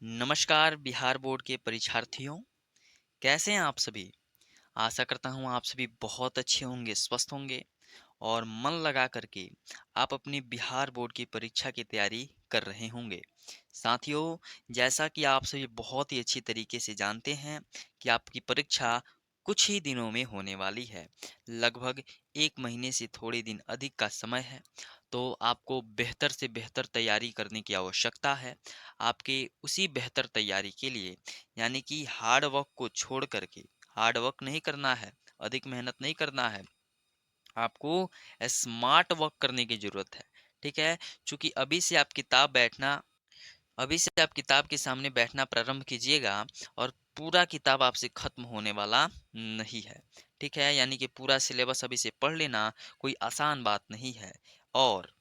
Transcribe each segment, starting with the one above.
नमस्कार बिहार बोर्ड के परीक्षार्थियों, कैसे हैं आप सभी? आशा करता हूँ आप सभी बहुत अच्छे होंगे, स्वस्थ होंगे और मन लगा करके आप अपनी बिहार बोर्ड की परीक्षा की तैयारी कर रहे होंगे। साथियों, जैसा कि आप सभी बहुत ही अच्छी तरीके से जानते हैं कि आपकी परीक्षा कुछ ही दिनों में होने वाली है। लगभग 1 महीने से थोड़े दिन अधिक का समय है, तो आपको बेहतर से बेहतर तैयारी करने की आवश्यकता है। आपके उसी बेहतर तैयारी के लिए यानी कि हार्ड वर्क को छोड़ करके हार्ड वर्क नहीं करना है, अधिक मेहनत नहीं करना है, आपको स्मार्ट वर्क करने की ज़रूरत है। ठीक है? चूँकि अभी से आप किताब के सामने बैठना प्रारंभ कीजिएगा और पूरा किताब आपसे खत्म होने वाला नहीं है। ठीक है? यानी कि पूरा सिलेबस अभी से पढ़ लेना कोई आसान बात नहीं है। और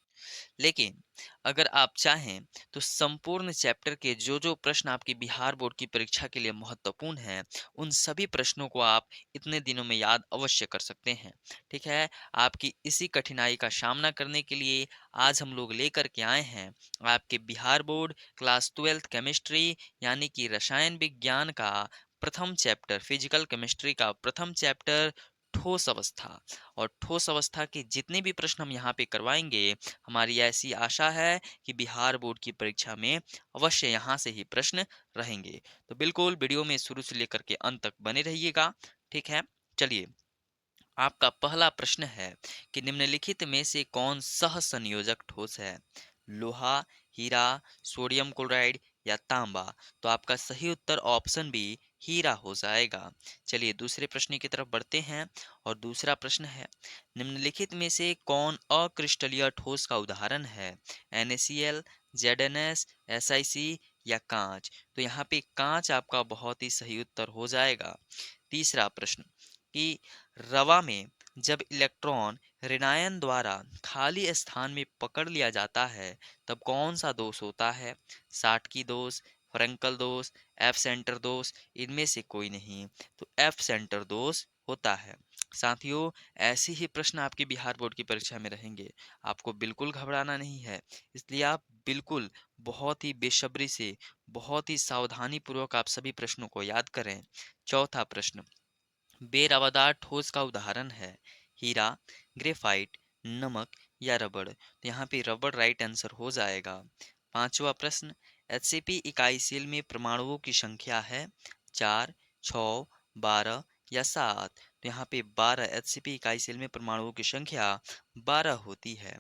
लेकिन अगर आप चाहें तो संपूर्ण चैप्टर के जो प्रश्न आपकी बिहार बोर्ड की परीक्षा के लिए महत्वपूर्ण हैं, उन सभी प्रश्नों को आप इतने दिनों में याद अवश्य कर सकते हैं। ठीक है? आपकी इसी कठिनाई का सामना करने के लिए आज हम लोग लेकर के आए हैं आपके Bihar board class 12th chemistry यानी कि रसायन विज्ञान का प्रथम चैप्टर फिजिकल केमिस्ट्री का प्रथम चैप्टर ठोस अवस्था। और ठोस अवस्था के जितने भी प्रश्न हम यहाँ पे करवाएंगे, हमारी ऐसी आशा है कि बिहार बोर्ड की परीक्षा में अवश्य यहाँ से ही प्रश्न रहेंगे। तो बिल्कुल वीडियो में शुरू से लेकर के अंत तक बने रहिएगा। ठीक है? चलिए, आपका पहला प्रश्न है कि निम्नलिखित में से कौन सह संयोजक ठोस है? लोहा, हीरा, सोडियम क्लोराइड या तांबा? तो आपका सही उत्तर ऑप्शन बी हीरा हो जाएगा। चलिए दूसरे प्रश्न की तरफ बढ़ते हैं और दूसरा प्रश्न है, निम्नलिखित में से कौन अक्रिस्टलीय ठोस का उदाहरण है? NaCl, ZnS, SiC या कांच? तो यहाँ पे कांच आपका बहुत ही सही उत्तर हो जाएगा। तीसरा प्रश्न कि रवा में जब इलेक्ट्रॉन ऋणायन द्वारा खाली स्थान में पकड़ लिया जाता है, तब कौन सा दोष होता है? साटकी दोष, फ्रेंकल दोष, एफ सेंटर दोष? इनमें से कोई नहीं, तो एफ सेंटर दोष होता है। साथियों, ऐसे ही प्रश्न आपके बिहार बोर्ड की परीक्षा में रहेंगे, आपको बिल्कुल घबराना नहीं है। इसलिए आप बिल्कुल बहुत ही बेसब्री से, बहुत ही सावधानी पूर्वक आप सभी प्रश्नों को याद करें। चौथा प्रश्न, बेरवादार ठोस का उदाहरण है? हीरा, ग्रेफाइट, नमक या रबड़? तो यहाँ पे रबड़ राइट आंसर हो जाएगा। पांचवा प्रश्न, एचसीपी इकाई सेल में परमाणुओं की संख्या है? 4, 6, 12 या 7? तो यहाँ पे 12 एचसीपी इकाई सेल में परमाणुओं की संख्या 12 होती है।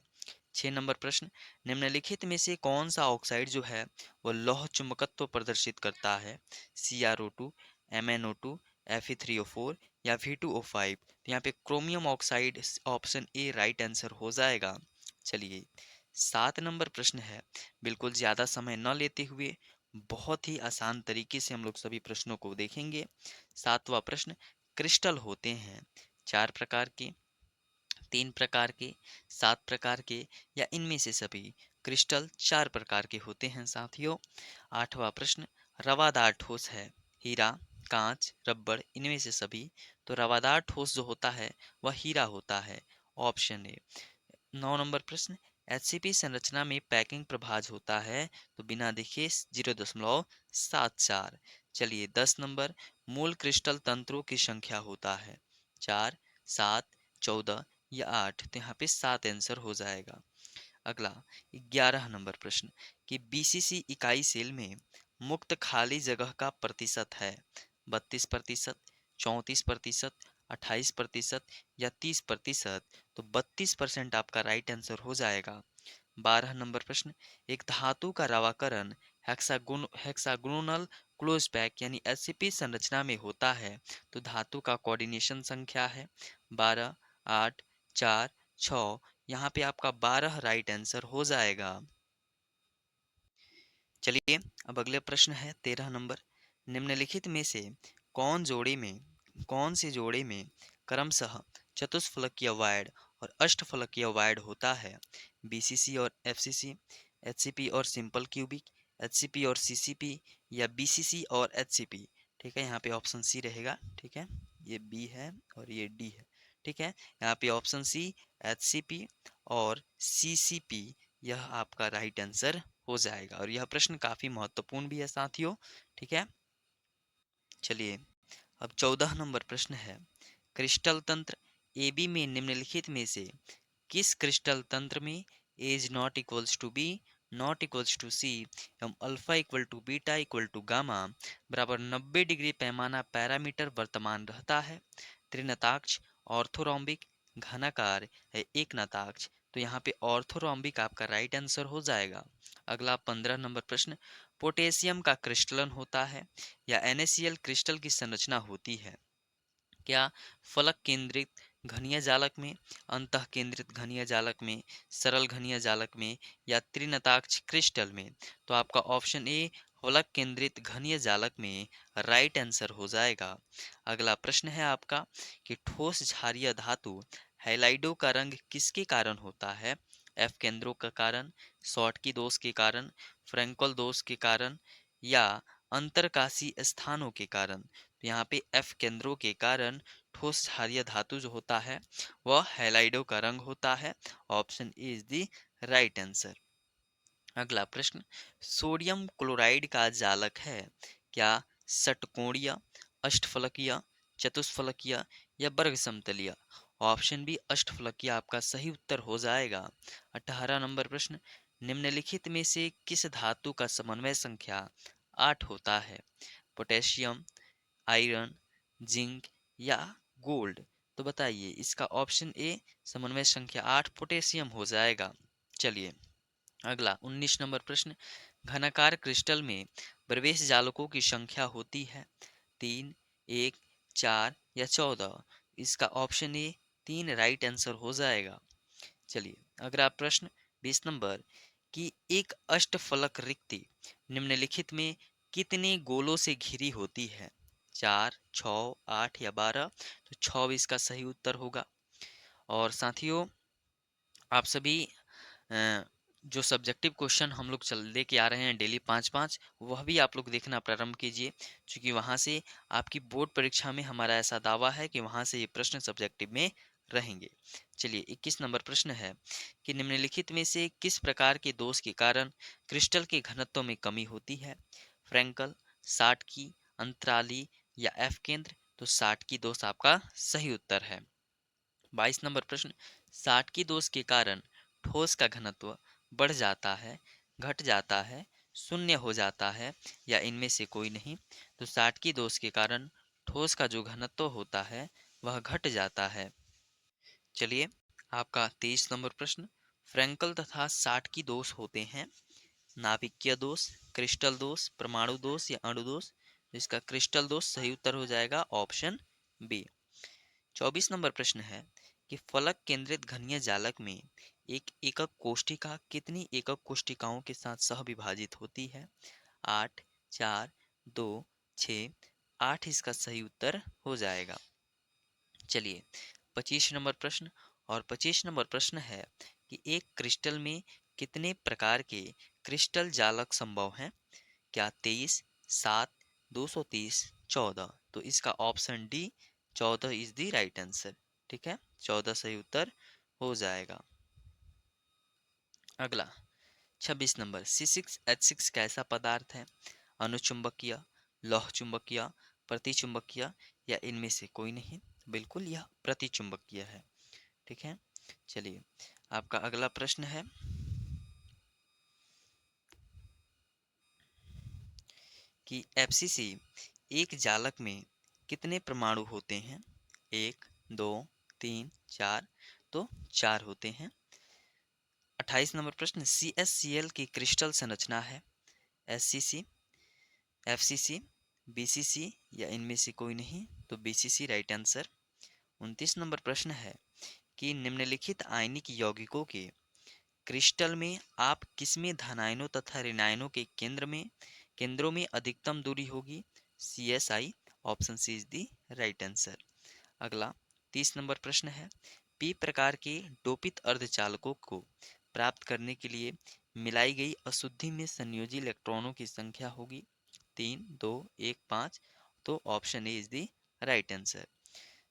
6 नंबर प्रश्न, निम्नलिखित में से कौन सा ऑक्साइड जो है वो लौह चुंबकत्व प्रदर्शित करता है? CrO2, MnO2, Fe3O4 या V2O5? तो यहाँ पे chromium oxide option A right answer हो जाएगा। चलिए 7 नंबर प्रश्न है, बिल्कुल ज़्यादा समय न लेते हुए बहुत ही आसान तरीके से हम लोग सभी प्रश्नों को देखेंगे। 7वां प्रश्न, क्रिस्टल होते हैं 4 प्रकार के, 3 प्रकार के, 7 प्रकार के या इनमें से सभी? क्रिस्टल 4 प्रकार के होते हैं साथियों। 8वां प्रश्न, रवादार ठोस है? हीरा, कांच, रबड़, इनमें से सभी? तो रवादार ठोस जो होता है वह हीरा होता है, ऑप्शन ए। 9 नंबर प्रश्न, एचसीपी संरचना में पैकिंग प्रभाज होता है? तो बिना देखे 0.74। चलिए 10 नंबर, मूल क्रिस्टल तंत्रों की संख्या होता है? 4, 7, 14 या 8? तो यहाँ पे 7 आंसर हो जाएगा। अगला 11 नंबर प्रश्न कि बीसीसी इकाई सेल में मुक्त खाली जगह का प्रतिशत है? 32%, 34%, 28% या 30%? तो 32% आपका राइट आंसर हो जाएगा। 12 नंबर प्रश्न, एक धातु का रवाकरण हेक्सागोनल क्लोज पैक यानी एचसीपी संरचना में होता है, तो धातु का कोऑर्डिनेशन संख्या है? 12, 8, 4, 6? यहाँ पे आपका 12 राइट आंसर हो जाएगा। चलिए अब अगले प्रश्न है 13 नंबर, निम्नलिखित में से कौन से जोड़े में क्रमशः चतुष्फलकीय वायड और अष्टफलकीय वायड होता है? बीसीसी और एफसीसी, एचसीपी और सिंपल क्यूबिक, एचसीपी और सीसीपी या बीसीसी और एचसीपी? ठीक है, यहाँ पे ऑप्शन सी रहेगा। ठीक है, ये बी है और ये डी है। ठीक है, यहाँ पे ऑप्शन सी एचसीपी और सीसीपी यह आपका राइट आंसर हो जाएगा। और यह प्रश्न काफी महत्वपूर्ण भी है साथियों। ठीक है, चलिए अब 14 नंबर प्रश्न है, क्रिस्टल तंत्र AB में निम्नलिखित में से किस क्रिस्टल तंत्र में a's not equals to b, not equals to c एवं alpha equal to beta equal to gamma बराबर 90 डिग्री पैमाना पैरामीटर वर्तमान रहता है? त्रिनताक्ष, ऑर्थोरोम्बिक, घनाकार है एक नताक्ष? तो यहाँ पे ऑर्थोरोम्बिक आपका राइट आंसर हो जाएगा। अगला 15 नंबर प्रश्न, पोटेशियम का क्रिस्टलन होता है या NaCl क्रिस्टल की संरचना होती है? क्या फलक केंद्रित घनीय जालक में, अंतः केंद्रित घनीय जालक में, सरल घनीय जालक में या त्रिनताक्ष क्रिस्टल में? तो आपका ऑप्शन ए फलक केंद्रित घनीय जालक में राइट आंसर हो जाएगा। अगला प्रश्न है आपका कि ठोस क्षारीय धातु हैलाइडो का रंग किसके कारण होता है? एफ केंद्रों का कारण, शॉर्टकी दोष के कारण, फ्रैंकल दोष के कारण या अंतरकाशी स्थानों के कारण? तो यहाँ पे एफ केंद्रों के कारण ठोस क्षारीय धातु जो होता है वह हैलाइडो का रंग होता है। Option A is the right answer. अगला प्रश्न, सोडियम क्लोराइड का जालक है क्या षटकोणीय, अष्टफलकीय, चतुष्फलकीय या वर्ग समतलीय? ऑप्शन बी अष्टफलकीय आपका सही उत्तर हो जाएगा। 18 नंबर प्रश्न, निम्नलिखित में से किस धातु का समन्वय संख्या 8 होता है? पोटेशियम, आयरन, जिंक या गोल्ड? तो बताइए, इसका ऑप्शन ए समन्वय संख्या 8 पोटेशियम हो जाएगा। चलिए अगला 19 नंबर प्रश्न, घनाकार क्रिस्टल में प्रवेश जालकों की संख्या होती है 3, 1, 4 या 14? इसका ऑप्शन ए 3 राइट आंसर हो जाएगा। चलिए अगला प्रश्न 20 नंबर की एक अष्टफलक रिक्ति निम्नलिखित में कितने गोलों से घिरी होती है? 4, 6, 8 या 12? तो 6 इसका सही उत्तर होगा। और साथियों आप सभी जो सब्जेक्टिव क्वेश्चन हम लोग चल लेके आ रहे हैं डेली 5-5, वह भी आप लोग देखना प्रारंभ कीजिए, क्योंकि वहाँ से आपकी बोर्ड परीक्षा में हमारा ऐसा दावा है कि वहाँ से ये प्रश्न सब्जेक्टिव में रहेंगे। चलिए 21 नंबर प्रश्न है कि निम्नलिखित में से किस प्रकार के दोष के कारण क्रिस्टल के घनत्व में कमी होती है? फ्रैंकल, साटकी, अंतराली या एफ केंद्र? तो साटकी दोष आपका सही उत्तर है। 22 नंबर प्रश्न, साटकी दोष के कारण ठोस का घनत्व बढ़ जाता है, घट जाता है, शून्य हो जाता है या इनमें से कोई नहीं? तो साटकी दोष के कारण ठोस का जो घनत्व होता है वह घट जाता है। चलिए आपका 23 नंबर प्रश्न, फ्रैंकल तथा साटकी दोष होते हैं नाभिकीय दोष, क्रिस्टल दोष, परमाणु दोष या अणु दोष? इसका क्रिस्टल दोष सही उत्तर हो जाएगा, ऑप्शन बी। 24 नंबर प्रश्न है कि फलक केंद्रित घनीय जालक में एक एकक कोष्ठिका कितनी एकक कोष्ठिकाओं के साथ सहविभाजित होती है? 8, 4, 2, 6, 8 इसका सही उत्तर हो जाएगा। चलिए 25 नंबर प्रश्न, और 25 नंबर प्रश्न है कि एक क्रिस्टल में कितने प्रकार के क्रिस्टल जालक संभव हैं? क्या 23, 7, 230, 14? तो इसका option D 14 is the right answer. ठीक है, 14 सही उत्तर हो जाएगा। अगला 26 नंबर, C6H6 कैसा पदार्थ है? अनुचुंबकीय, लौह चुंबकीय, प्रतिचुंबकीय या इनमें से कोई नहीं? बिल्कुल यह प्रतिचुंबकीय है। ठीक है, चलिए आपका अगला प्रश्न है कि FCC एक जालक में कितने परमाणु होते हैं? 1, 2, 3, 4? तो 4 होते हैं। 28 नंबर प्रश्न, CSCl की क्रिस्टल संरचना है SCC, FCC, BCC या इनमें से कोई नहीं? तो BCC राइट आंसर। 29 नंबर प्रश्न है कि निम्नलिखित आयनिक यौगिकों के क्रिस्टल में आप किसमें धनायनों तथा ऋणायनों के केंद्रों में अधिकतम दूरी होगी? CSI, option C is the right answer. अगला 30 नंबर प्रश्न है, पी प्रकार के डोपित अर्धचालकों को प्राप्त करने के लिए मिलाई गई अशुद्धि में संयोजी इलेक्ट्रॉनों की संख्या होगी 3, 2, 1, 5? तो option A is the right answer.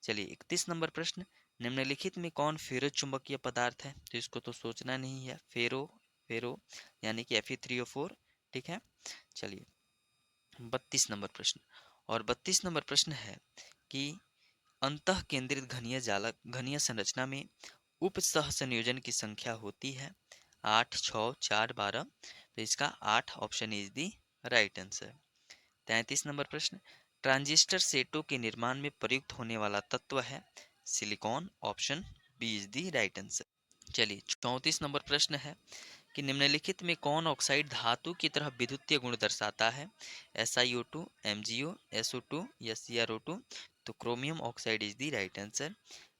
चलिए 31 नंबर प्रश्न, निम्नलिखित में कौन फेरो चुंबकीय पदार्थ है? तो इसको तो सोचना नहीं है, फेरो फेरो यानी कि Fe3O4। ठीक है, चलिए 32 नंबर प्रश्न। और 32 नंबर प्रश्न है कि अंतः केंद्रित घनीय जालक घनीय संरचना में उप सह संयोजन की संख्या होती है 8, 6, 4, 12। तो इसका 8 option is the right answer. 33 नंबर प्रश्न, ट्रांजिस्टर सेटों के निर्माण में प्रयुक्त होने वाला तत्व है silicon, option B is the right answer. चलिए 34 नंबर प्रश्न है कि निम्नलिखित में कौन ऑक्साइड धातु की तरह विद्युतीय गुण दर्शाता है SiO2, MgO, SO2 या CrO2। तो chromium oxide is the right answer.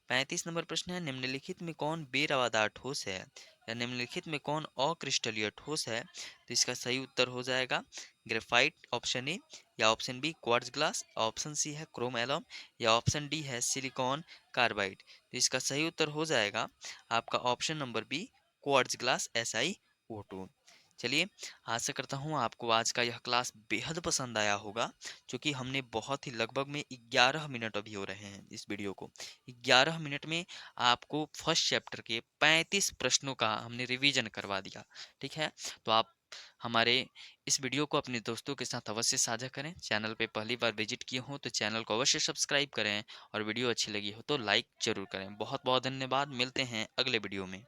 35 number प्रश्न है निम्नलिखित में कौन बेरवादार ठोस है या निम्नलिखित में कौन अक्रिस्टलीय ठोस है। तो इसका सही उत्तर हो जाएगा ग्रेफाइट, ऑप्शन ए, या option B quartz glass, option C है क्रोम एलम, या ऑप्शन डी है सिलिकॉन कार्बाइड। तो इसका सही उत्तर हो जाएगा आपका option number B quartz glass SiO2। चलिए, आशा करता हूँ आपको आज का यह क्लास बेहद पसंद आया होगा, क्योंकि हमने बहुत ही लगभग में 11 मिनट अभी हो रहे हैं इस वीडियो को। 11 मिनट में आपको फर्स्ट चैप्टर के 35 प्रश्नों का हमने रिवीजन करवा दिया। ठीक है, तो आप हमारे इस वीडियो को अपने दोस्तों के साथ अवश्य साझा करें। चैनल पे पहली बार विजिट किए हो तो चैनल को अवश्य सब्सक्राइब करें, और वीडियो अच्छी लगी हो तो लाइक जरूर करें। बहुत बहुत धन्यवाद, मिलते हैं अगले वीडियो में।